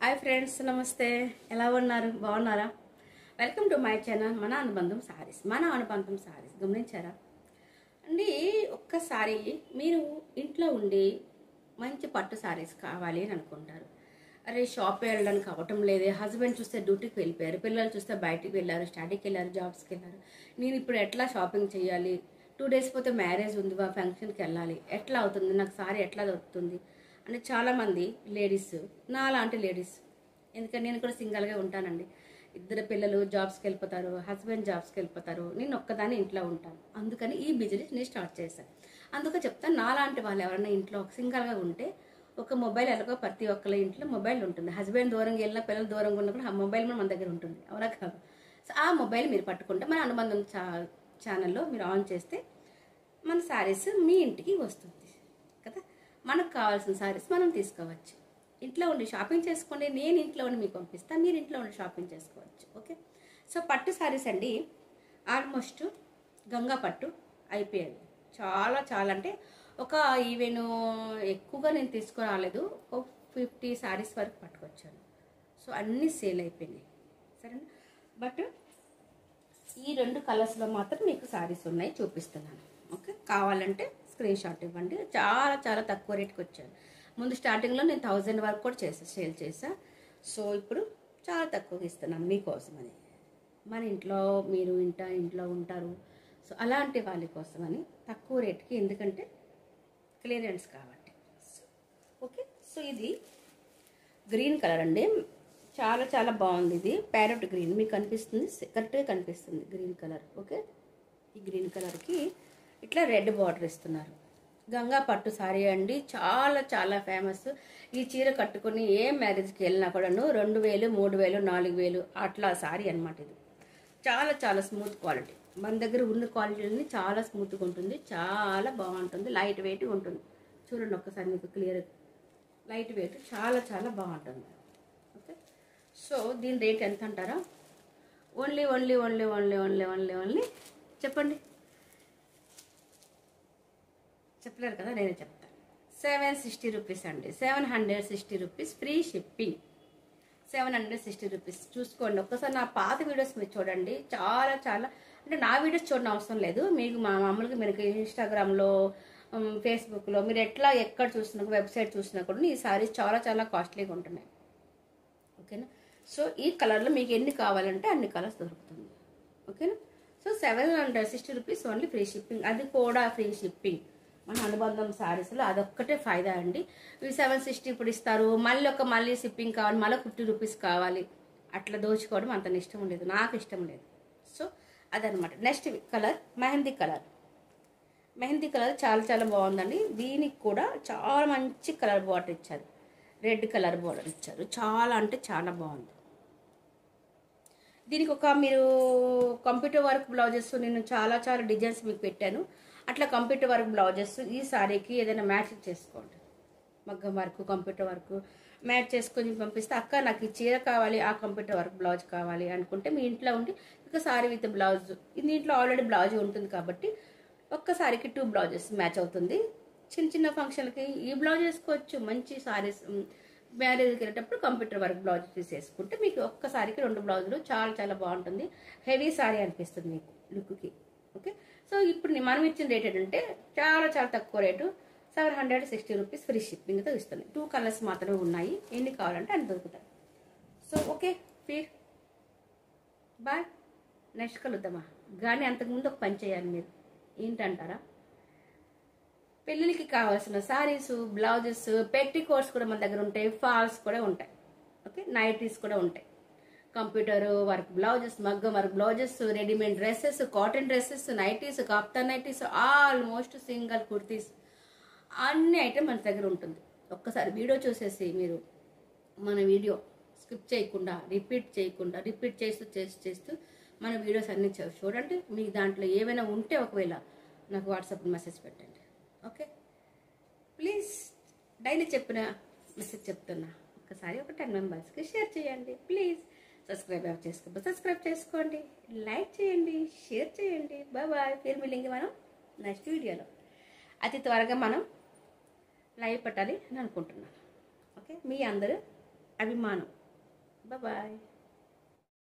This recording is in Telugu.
హాయ్ ఫ్రెండ్స్, నమస్తే. ఎలా ఉన్నారు? బాగున్నారా? వెల్కమ్ టు మై ఛానల్ మన అనుబంధం సారీస్. గమనించారా అండి? ఒక్కసారి మీరు ఇంట్లో ఉండి మంచి పట్టు సారీస్ కావాలి అని అనుకుంటారు. అరే, షాప్ వెళ్ళడానికి అవ్వటం లేదే, హస్బెండ్ చూస్తే డ్యూటీకి వెళ్ళిపోయారు, పిల్లలు చూస్తే బయటికి వెళ్ళారు, స్టడీకి వెళ్ళారు, జాబ్స్కి వెళ్ళారు, నేను ఇప్పుడు ఎట్లా షాపింగ్ చేయాలి, 2 days పోతే మ్యారేజ్ ఉంది, ఫంక్షన్కి వెళ్ళాలి, ఎట్లా అవుతుంది, నాకు సారీ ఎట్లా దొరుకుతుంది అని చాలామంది లేడీస్, నా లాంటి లేడీస్, ఎందుకంటే నేను కూడా సింగిల్గా ఉంటానండి, 2 పిల్లలు జాబ్స్కి వెళ్ళిపోతారు, హస్బెండ్ జాబ్స్కి వెళ్ళిపోతారు, నేను ఒక్కదాన్ని ఇంట్లో ఉంటాను. అందుకని ఈ బిజినెస్ నేను స్టార్ట్ చేశాను. అందుకే చెప్తాను, నాలాంటి వాళ్ళు ఎవరైనా ఇంట్లో సింగిల్గా ఉంటే ఒక మొబైల్ ఎలాగో ప్రతి ఒక్కరి ఇంట్లో మొబైల్ ఉంటుంది. హస్బెండ్ దూరంగా వెళ్ళినా, పిల్లలు దూరంగా ఉన్నా కూడా ఆ మొబైల్ మన దగ్గర ఉంటుంది, అవునా కాదు? సో ఆ మొబైల్ మీరు పట్టుకుంటే మన అనుబంధం ఛానల్లో మీరు ఆన్ చేస్తే మన శారీస్ మీ ఇంటికి వస్తుంది కదా. మనకు కావాల్సిన శారీస్ మనం తీసుకోవచ్చు. ఇంట్లో ఉండి షాపింగ్ చేసుకోండి, నేను ఇంట్లో ఉండి మీకు పంపిస్తాను, మీరు ఇంట్లో ఉండి షాపింగ్ చేసుకోవచ్చు. ఓకే. సో పట్టు శారీస్ అండి, ఆల్మోస్ట్ గంగా పట్టు అయిపోయాయి. చాలా చాలా అంటే ఒక ఈవెన్ ఎక్కువగా నేను తీసుకురాలేదు, ఒక 50 శారీస్ వరకు పట్టుకొచ్చాను. సో అన్నీ సేల్ అయిపోయినాయి, సరేనా. బట్ ఈ 2 కలర్స్లో మాత్రం మీకు శారీస్ ఉన్నాయి, చూపిస్తున్నాను. ఓకే, కావాలంటే స్క్రీన్ షాట్ ఇవ్వండి. చాలా చాలా తక్కువ రేట్కి వచ్చాను. ముందు స్టార్టింగ్లో నేను 1000 వరకు కూడా సేల్ చేసా. సో ఇప్పుడు చాలా తక్కువగా ఇస్తున్నాను మీకోసమని. మన ఇంట్లో మీరు ఇంట్లో ఉంటారు, సో అలాంటి వాళ్ళ కోసమని తక్కువ రేట్కి, ఎందుకంటే క్లియరెన్స్ కాబట్టి. ఓకే. సో ఇది గ్రీన్ కలర్ అండి, చాలా చాలా బాగుంది. ఇది ప్యారెట్ గ్రీన్ మీకు కనిపిస్తుంది, కరెక్ట్గా కనిపిస్తుంది గ్రీన్ కలర్. ఓకే. ఈ గ్రీన్ కలర్కి ఇట్లా రెడ్ బార్డర్ ఇస్తున్నారు. గంగా పట్టు సారీ అండి, చాలా చాలా ఫేమస్. ఈ చీర కట్టుకుని ఏ మ్యారేజ్కి వెళ్ళినా కూడాను 2000, 3000, 4000 అట్లా సారీ అనమాట. ఇది చాలా చాలా స్మూత్ క్వాలిటీ, మన దగ్గర ఉన్న క్వాలిటీని చాలా స్మూత్గా ఉంటుంది, చాలా బాగుంటుంది, లైట్ వెయిట్ ఉంటుంది. చూడండి ఒక్కసారి మీకు క్లియర్, లైట్ వెయిట్, చాలా చాలా బాగుంటుంది. ఓకే. సో దీని రేట్ ఎంత అంటారా? Only only only only only only only చెప్పండి, చెప్పలేరు కదా, నేనే చెప్తాను. 760 రూపీస్ అండి, 760 రూపీస్ ఫ్రీ షిప్పింగ్. 760 రూపీస్. చూసుకోండి ఒక్కసారి, నా పాత వీడియోస్ మీరు చూడండి. చాలా చాలా అంటే నా వీడియోస్ చూడడం అవసరం లేదు, మీకు మామూలుగా మీరు ఇన్స్టాగ్రామ్లో, ఫేస్బుక్లో మీరు ఎక్కడ చూసినా, వెబ్సైట్ చూసినా కూడా ఈ సారీస్ చాలా చాలా కాస్ట్లీగా ఉంటున్నాయి. ఓకేనా. సో ఈ కలర్లో మీకు ఎన్ని కావాలంటే అన్ని కలర్స్ దొరుకుతుంది. ఓకేనా. So 760 rupees only free shipping, అది కూడా ఫ్రీ షిప్పింగ్. మన అనుబంధం శారీస్లో అదొక్కటే ఫైదా అండి. ఇవి 760 ఇప్పుడు ఇస్తారు, మళ్ళీ షిప్పింగ్ కావాలి, మళ్ళీ 50 రూపీస్ కావాలి, అట్లా దోచుకోవడం అంత ఇష్టం లేదు, నాకు ఇష్టం లేదు. సో అదనమాట. Next colour mehndi colour. Mehndi colour చాలా చాలా బాగుందండి. దీనికి కూడా చాలా మంచి కలర్ బార్డర్ ఇచ్చారు, రెడ్ కలర్ బార్డర్ ఇచ్చారు, చాలా అంటే చాలా బాగుంది. దీనికి ఒక మీరు కంప్యూటర్ వర్క్ బ్లౌజెస్ నేను చాలా చాలా డిజైన్స్ మీకు పెట్టాను, అట్లా కంప్యూటర్ వర్క్ బ్లౌజెస్ ఈ సారీకి ఏదైనా మ్యాచ్ చేసుకోండి. మగ్గం వర్క్, కంప్యూటర్ వర్క్ మ్యాచ్ చేసుకొని పంపిస్తే, అక్క నాకు ఈ చీర కావాలి, ఆ కంప్యూటర్ వర్క్ బ్లౌజ్ కావాలి అనుకుంటే మీ ఇంట్లో ఉండి ఒక సారీ విత్ బ్లౌజ్, దీంట్లో ఆల్రెడీ బ్లౌజ్ ఉంటుంది కాబట్టి ఒక్కసారికి 2 బ్లౌజెస్ మ్యాచ్ అవుతుంది. చిన్న చిన్న ఫంక్షన్లకి ఈ బ్లౌజ్ వేసుకోవచ్చు. మంచి సారీస్ మ్యారేజ్కి వెళ్ళేటప్పుడు కంప్యూటర్ వర్క్ బ్లౌజ్ తీసేసుకుంటే మీకు ఒక్కసారికి 2 బ్లౌజులు చాలా చాలా బాగుంటుంది. హెవీ సారీ అనిపిస్తుంది మీకు లుక్కి. ఓకే. సో ఇప్పుడు మనం ఇచ్చిన రేట్ ఏంటంటే చాలా చాలా తక్కువ రేటు, 760 రూపీస్ ఫ్రీ షిప్పింగ్తో ఇస్తుంది. 2 కలర్స్ మాత్రమే ఉన్నాయి, ఎన్ని కావాలంటే అన్ని దొరుకుతాయి. సో ఓకే ఫీర్ బాయ్, నెక్స్ట్ కలుద్దామా. కానీ అంతకుముందు ఒక పని చేయాలి మీరు, ఏంటంటారా? పెళ్ళిళ్ళకి కావాల్సిన సారీస్, బ్లౌజెస్, పెట్టికోట్స్ కూడా మన దగ్గర ఉంటాయి, ఫాల్స్ కూడా ఉంటాయి. ఓకే. నైటీస్ కూడా ఉంటాయి, కంప్యూటర్ వర్క్ బ్లౌజెస్, మగ్గం work blouses, readymade dresses, cotton dresses, nighties, kaftan nighties, almost single kurtis, అన్ని ఐటమ్ మన దగ్గర ఉంటుంది. ఒక్కసారి వీడియో చూసేసి మీరు మన వీడియో స్కిప్ చేయకుండా, రిపీట్ చేస్తూ మన వీడియోస్ అన్ని చూడండి. మీకు దాంట్లో ఏమైనా ఉంటే ఒకవేళ నాకు వాట్సాప్ మెసేజ్ పెట్టండి. ఓకే. ప్లీజ్ డైలీ చెప్పిన మెసేజ్ చెప్తున్నా, ఒకసారి ఒక 10 మెంబర్స్కి షేర్ చేయండి ప్లీజ్. సబ్స్క్రైబ్ చేసుకోండి, లైక్ చేయండి, షేర్ చేయండి. బాయ్. ఫిర్ మిలింగి మనం నెక్స్ట్ వీడియోలో. అతి త్వరగా మనం లైవ్ పెట్టాలి అని అనుకుంటున్నాను. ఓకే. మీ అందరూ అభిమానం. బాయ్.